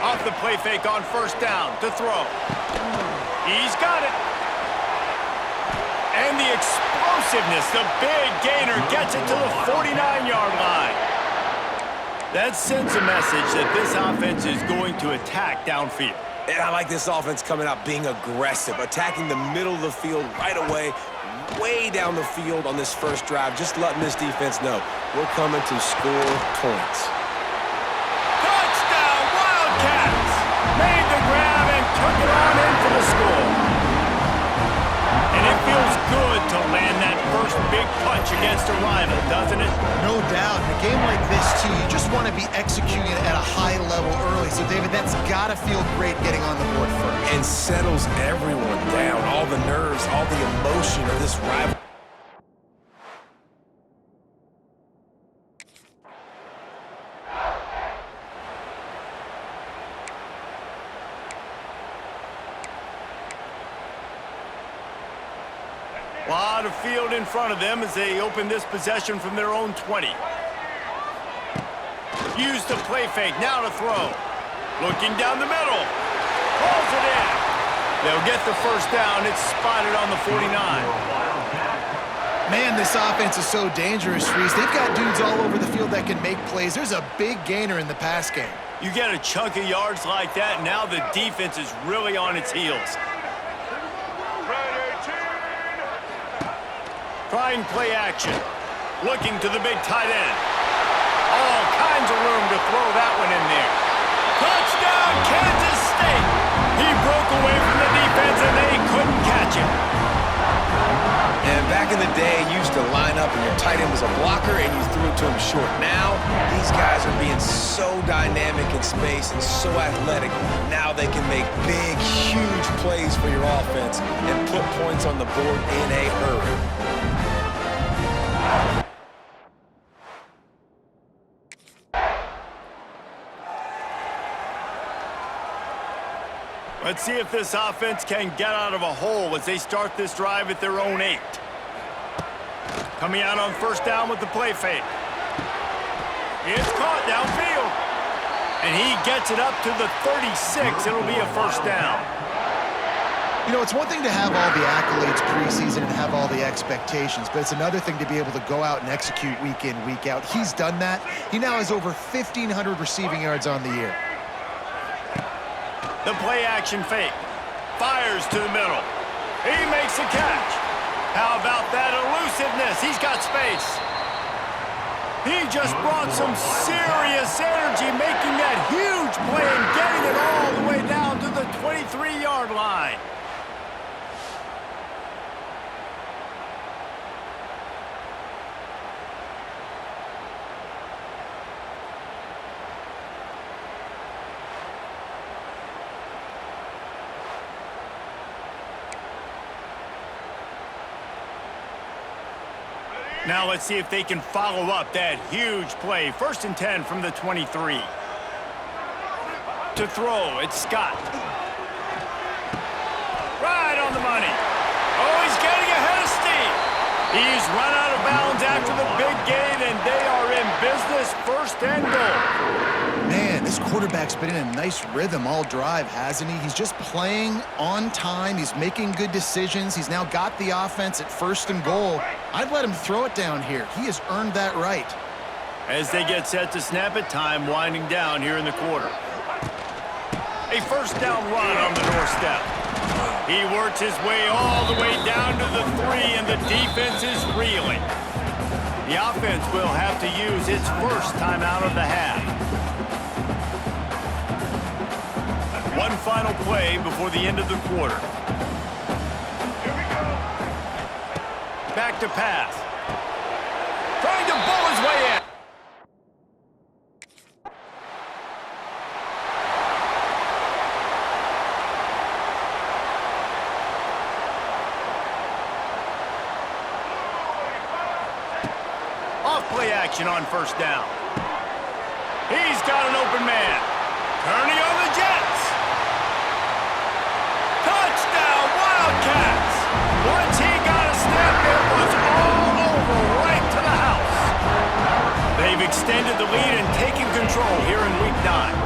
Off the play fake on first down to throw. He's got it. And the explosiveness, the big gainer gets it to the 49-yard line. That sends a message that this offense is going to attack downfield. And I like this offense coming out being aggressive, attacking the middle of the field right away, way down the field on this first drive, just letting this defense know we're coming to score points. Touchdown, Wildcats! Made the grab and took it on in for the score. And it feels good to land that first big punch against a rival, doesn't it? No doubt. In a game like this, too, you just want to be executing it at a high level early. So, David, that's got to feel great getting on the board first. And settles everyone down, all the nerves, all the emotion of this rival. A lot of field in front of them as they open this possession from their own 20. Use the play fake, now to throw. Looking down the middle. Pulls it in. They'll get the first down. It's spotted on the 49. Man, this offense is so dangerous, Reese. They've got dudes all over the field that can make plays. There's a big gainer in the pass game. You get a chunk of yards like that, now the defense is really on its heels. Trying play action. Looking to the big tight end. All kinds of room to throw that one in there. Touchdown, Kansas State! He broke away from the defense and they couldn't catch him. And back in the day, you used to line up and your tight end was a blocker and you threw it to him short. Now, these guys are being so dynamic in space and so athletic. Now they can make big, huge plays for your offense and put points on the board in a hurry. Let's see if this offense can get out of a hole as they start this drive at their own 8. Coming out on first down with the play fake. It's caught downfield. And he gets it up to the 36. It'll be a first down. You know, it's one thing to have all the accolades preseason and have all the expectations, but it's another thing to be able to go out and execute week in, week out. He's done that. He now has over 1,500 receiving yards on the year. The play action fake. Fires to the middle. He makes a catch. How about that elusiveness? He's got space. He just brought some serious energy, making that huge play and getting it all the way down to the 23-yard line. Now let's see if they can follow up that huge play. 1st and 10 from the 23. To throw, it's Scott. Right on the money. Oh, he's getting ahead of steam. He's run out of bounds after the big gain, and they are in business. 1st and goal. Man, this quarterback's been in a nice rhythm all drive, hasn't he? He's just playing on time. He's making good decisions. He's now got the offense at 1st and goal. I'd let him throw it down here. He has earned that right. As they get set to snap it, time winding down here in the quarter. A first down run on the doorstep. He works his way all the way down to the 3, and the defense is reeling. The offense will have to use its first timeout of the half. One final play before the end of the quarter. Back to pass. Trying to bull his way in. Off play action on first down. He's got an open man. Turning on the Jets. Touchdown, Wildcats! Once he got a snap, it was all over right to the house. extended the lead and taken control here in Week 9.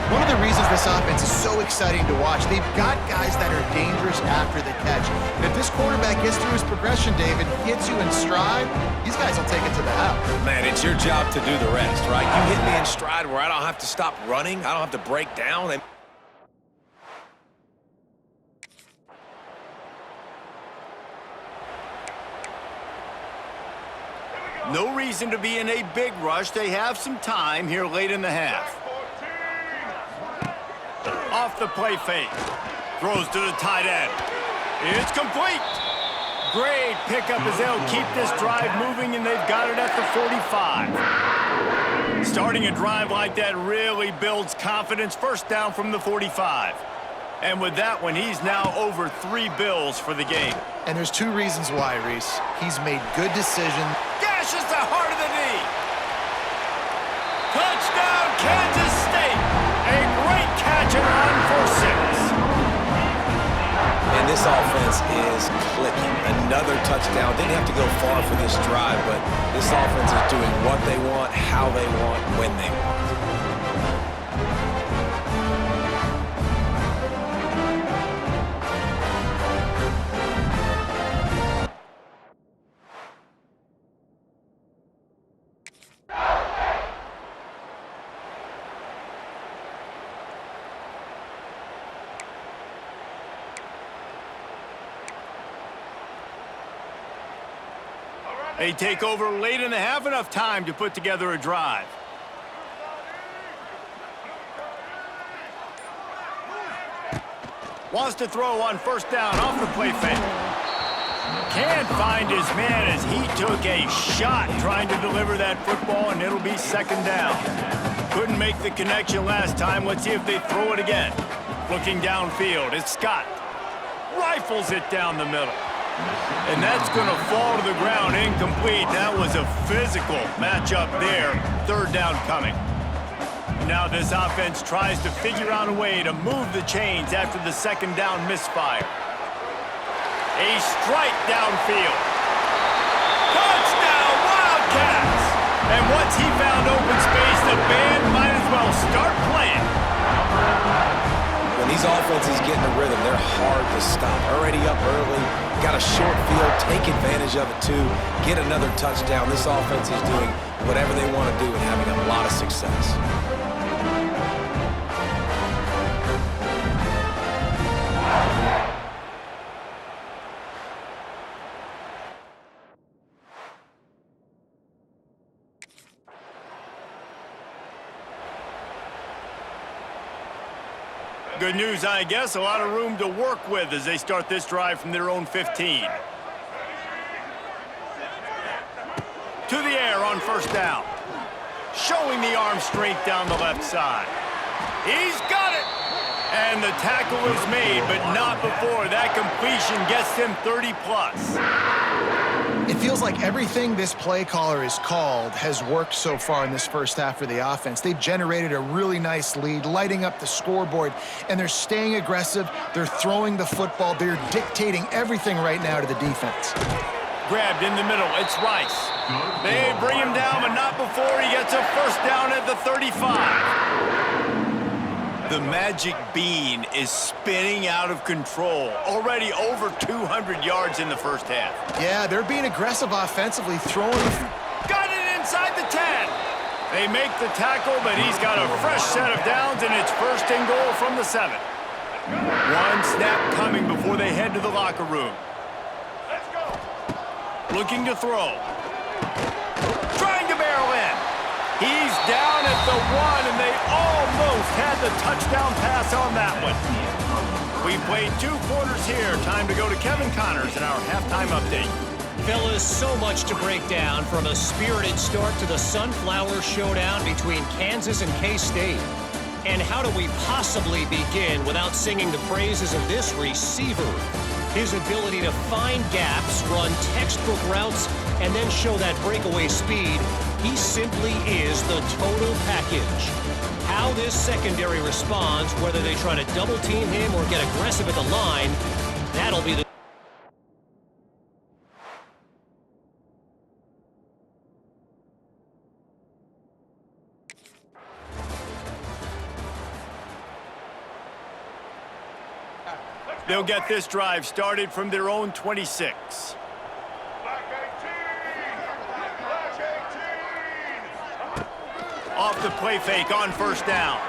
One of the reasons this offense is so exciting to watch, they've got guys that are dangerous after the catch. And if this quarterback gets through his progression, David, hits you in stride, these guys will take it to the house. Man, it's your job to do the rest, right? You hit me in stride where I don't have to stop running. I don't have to break down. And no reason to be in a big rush. They have some time here late in the half. Off the play fake. Throws to the tight end. It's complete. Great pickup as they'll keep this drive moving, and they've got it at the 45. Starting a drive like that really builds confidence. First down from the 45. And with that one, he's now over 3 bills for the game. And there's 2 reasons why, Reese. He's made good decisions. Gashes the heart of the knee. Touchdown, Kansas State. A great catch and run for 6. And this offense is clicking. Another touchdown. Didn't have to go far for this drive, but this offense is doing what they want, how they want, when they want. They take over late in the half, enough time to put together a drive. Wants to throw on first down off the play fake. Can't find his man as he took a shot trying to deliver that football, and it'll be second down. Couldn't make the connection last time. Let's see if they throw it again. Looking downfield, it's Scott. Rifles it down the middle. And that's going to fall to the ground, incomplete. That was a physical matchup there. Third down coming. Now this offense tries to figure out a way to move the chains after the second down misfire. A strike downfield. Touchdown, Wildcats! And once he found open space, the band might as well start playing. When these offenses get in a rhythm, they're hard to stop. Already up early, got a short field, take advantage of it too, get another touchdown. This offense is doing whatever they want to do and having a lot of success. Good news, I guess. A lot of room to work with as they start this drive from their own 15. To the air on first down. Showing the arm strength down the left side. He's got it! And the tackle is made, but not before that completion gets him 30-plus. It feels like everything this play caller has called has worked so far in this first half for the offense. They've generated a really nice lead, lighting up the scoreboard, and they're staying aggressive. They're throwing the football. They're dictating everything right now to the defense. Grabbed in the middle. It's Rice. They bring him down, but not before he gets a first down at the 35. The magic bean is spinning out of control. Already over 200 yards in the first half. Yeah, they're being aggressive offensively, throwing the... Got it inside the 10. They make the tackle, but he's got a fresh set of downs, and it's first and goal from the 7. One snap coming before they head to the locker room. Let's go. Looking to throw. Trying to barrel in. He's down at the 1, and they almost had the touchdown pass on that one. We've played 2 quarters here. Time to go to Kevin Connors in our halftime update. Fellas, so much to break down, from a spirited start to the Sunflower Showdown between Kansas and K-State. And how do we possibly begin without singing the praises of this receiver? His ability to find gaps, run textbook routes, and then show that breakaway speed. He simply is the total package. How this secondary responds, whether they try to double team him or get aggressive at the line, that'll be the They'll get this drive started from their own 26. Off the play fake on first down.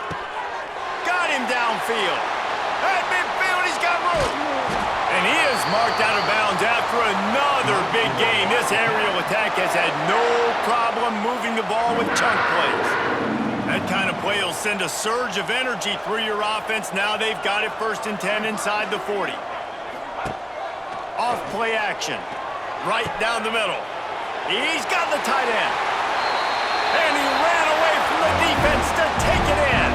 Got him downfield. At midfield, he's got room. And he is marked out of bounds after another big gain. This aerial attack has had no problem moving the ball with chunk plays. That kind of play will send a surge of energy through your offense. Now they've got it 1st and 10 inside the 40. Off play action. Right down the middle. He's got the tight end. And he ran away from the defense to take it in.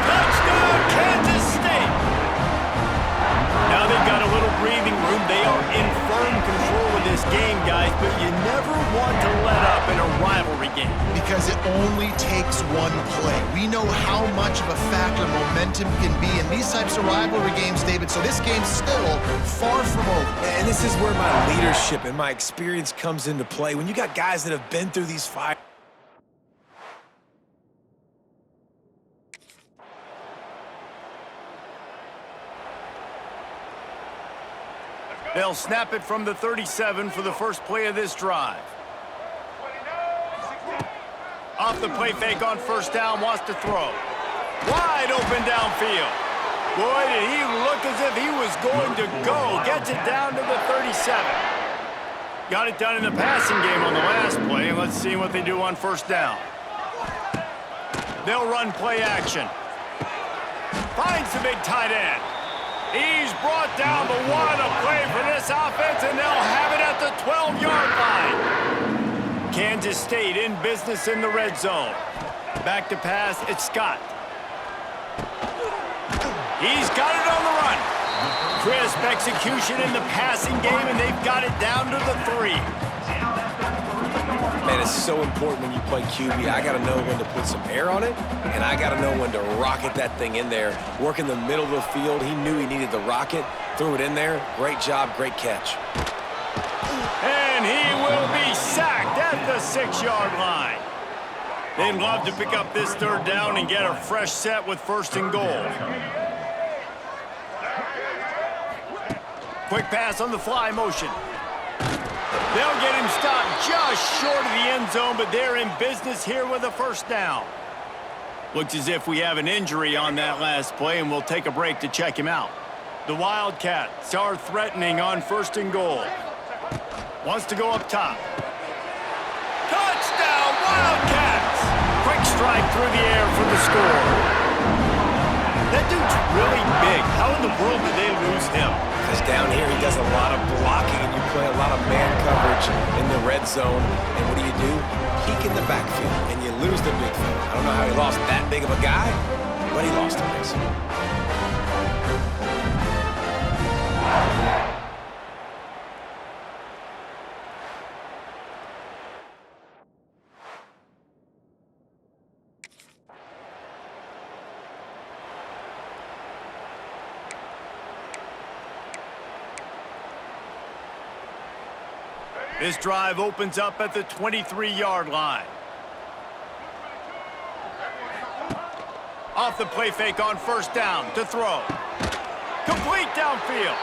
Touchdown, Kansas State. Now they've got a little breathing room. They are in firm control of this game, guys, but you never want to let up in a rivalry game. Because it only takes one play. We know how much of a factor momentum can be in these types of rivalry games, David, so this game's still far from over. And this is where my leadership and my experience comes into play. When you got guys that have been through these fights. They'll snap it from the 37 for the first play of this drive. Off the play fake on first down, wants to throw. Wide open downfield. Boy, did he look as if he was going to go. Gets it down to the 37. Got it done in the passing game on the last play. Let's see what they do on first down. They'll run play action. Finds the big tight end. He's brought down the one, a play for this offense, and they'll have it at the 12-yard line. Kansas State in business in the red zone. Back to pass, it's Scott. He's got it on the run. Crisp execution in the passing game, and they've got it down to the 3. Man, it's so important when you play QB. I got to know when to put some air on it, and I got to know when to rocket that thing in there. Work in the middle of the field. He knew he needed the rocket, threw it in there. Great job, great catch. And he will be sacked at the 6-yard line. They'd love to pick up this 3rd down and get a fresh set with 1st and goal. Quick pass on the fly motion. They'll get him stopped just short of the end zone, but they're in business here with a 1st down. Looks as if we have an injury on that last play, and we'll take a break to check him out. The Wildcats are threatening on 1st and goal. Wants to go up top. Touchdown, Wildcats! Quick strike through the air for the score. That dude's really big. How in the world did they lose him? Because down here he does a lot of blocking, and you play a lot of man coverage in the red zone. And what do? Peek in the backfield, and you lose the big fella. I don't know how he lost that big of a guy, but he lost him. This drive opens up at the 23-yard line. Off the play fake on 1st down to throw. Complete downfield.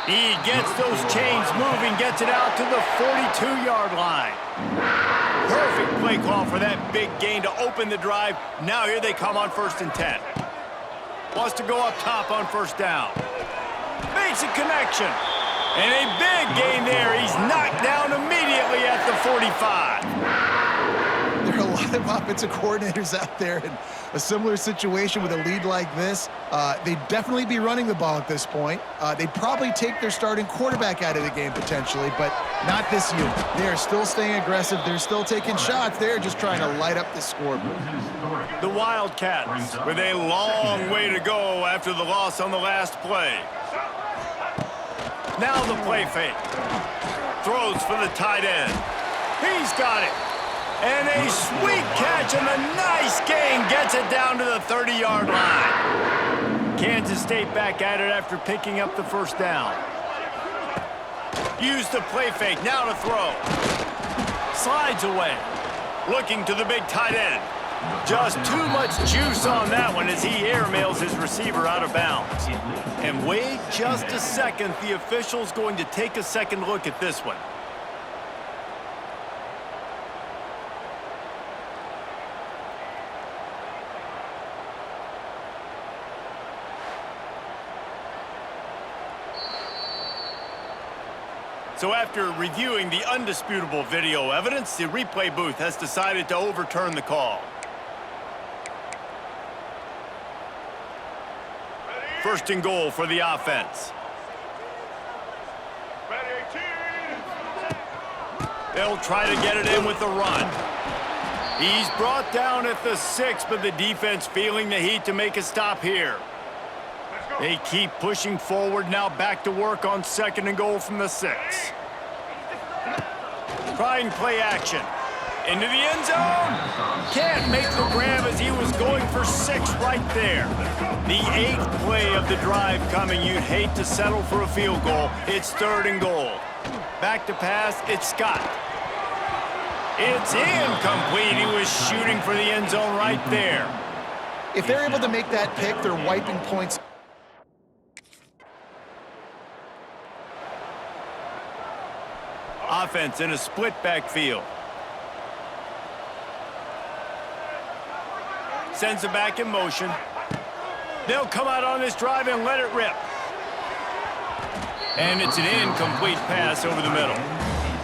He gets those chains moving, gets it out to the 42-yard line. Perfect play call for that big gain to open the drive. Now here they come on 1st and 10. Wants to go up top on 1st down. Makes a connection. And a big gain there. He's knocked down immediately at the 45. There are a lot of offensive coordinators out there in a similar situation with a lead like this. They'd definitely be running the ball at this point. They'd probably take their starting quarterback out of the game potentially, but not this unit. They are still staying aggressive. They're still taking shots. They're just trying to light up the scoreboard. The Wildcats with a long way to go after the loss on the last play. Now the play fake. Throws for the tight end. He's got it. And a sweet catch and a nice gain gets it down to the 30-yard line. Kansas State back at it after picking up the 1st down. Use the play fake, now to throw. Slides away. Looking to the big tight end. Just too much juice on that one as he airmails his receiver out of bounds. And wait just a second. The official's going to take a second look at this one. So after reviewing the undisputable video evidence, the replay booth has decided to overturn the call. First and goal for the offense. They'll try to get it in with the run. He's brought down at the 6, but the defense feeling the heat to make a stop here. They keep pushing forward, now back to work on second and goal from the 6. Trying play action. Into the end zone. Can't make the grab as he was going for 6 right there. The 8th play of the drive coming. You'd hate to settle for a field goal. It's third and goal. Back to pass, it's Scott. It's incomplete. He was shooting for the end zone right there. If they're able to make that pick, they're wiping points. Offense in a split backfield. Sends it back in motion. They'll come out on this drive and let it rip. And it's an incomplete pass over the middle.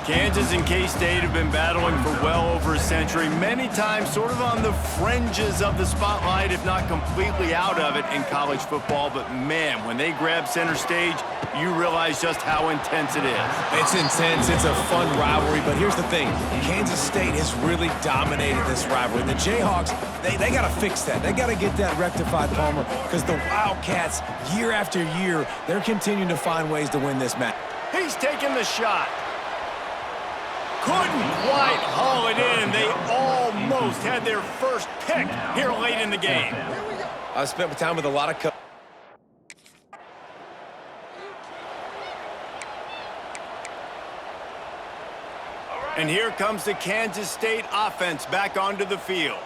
Kansas and K-State have been battling for well over a century, many times sort of on the fringes of the spotlight, if not completely out of it in college football. But man, when they grab center stage, you realize just how intense it is. It's intense. It's a fun rivalry. But here's the thing. Kansas State has really dominated this rivalry. The Jayhawks, they got to fix that. They got to get that rectified, Palmer, because the Wildcats, year after year, they're continuing to find ways to win this match. He's taking the shot. Couldn't quite haul it in. They almost had their first pick here late in the game. I spent time with a lot of And here comes the Kansas State offense back onto the field.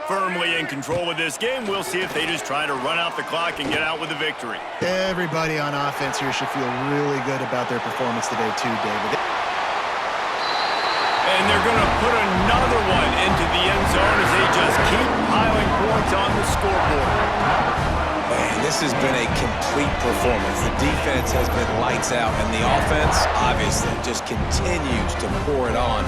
Firmly in control of this game. We'll see if they just try to run out the clock and get out with a victory. Everybody on offense here should feel really good about their performance today too, David. And they're going to put another one into the end zone as they just keep piling points on the scoreboard. Man, this has been a complete performance. The defense has been lights out, and the offense, obviously, just continues to pour it on.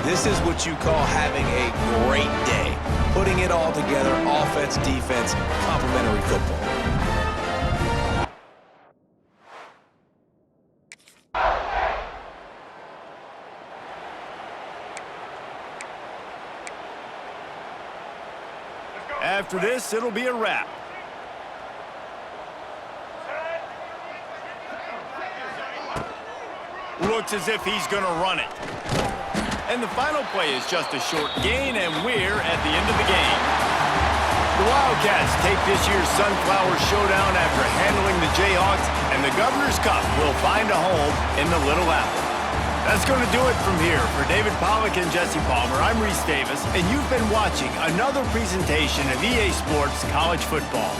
This is what you call having a great day. Putting it all together, offense, defense, complementary football. After this, it'll be a wrap. Looks as if he's going to run it. And the final play is just a short gain, and we're at the end of the game. The Wildcats take this year's Sunflower Showdown after handling the Jayhawks, and the Governor's Cup will find a home in the Little Apple. That's going to do it from here. For David Pollack and Jesse Palmer, I'm Reese Davis, and you've been watching another presentation of EA Sports College Football.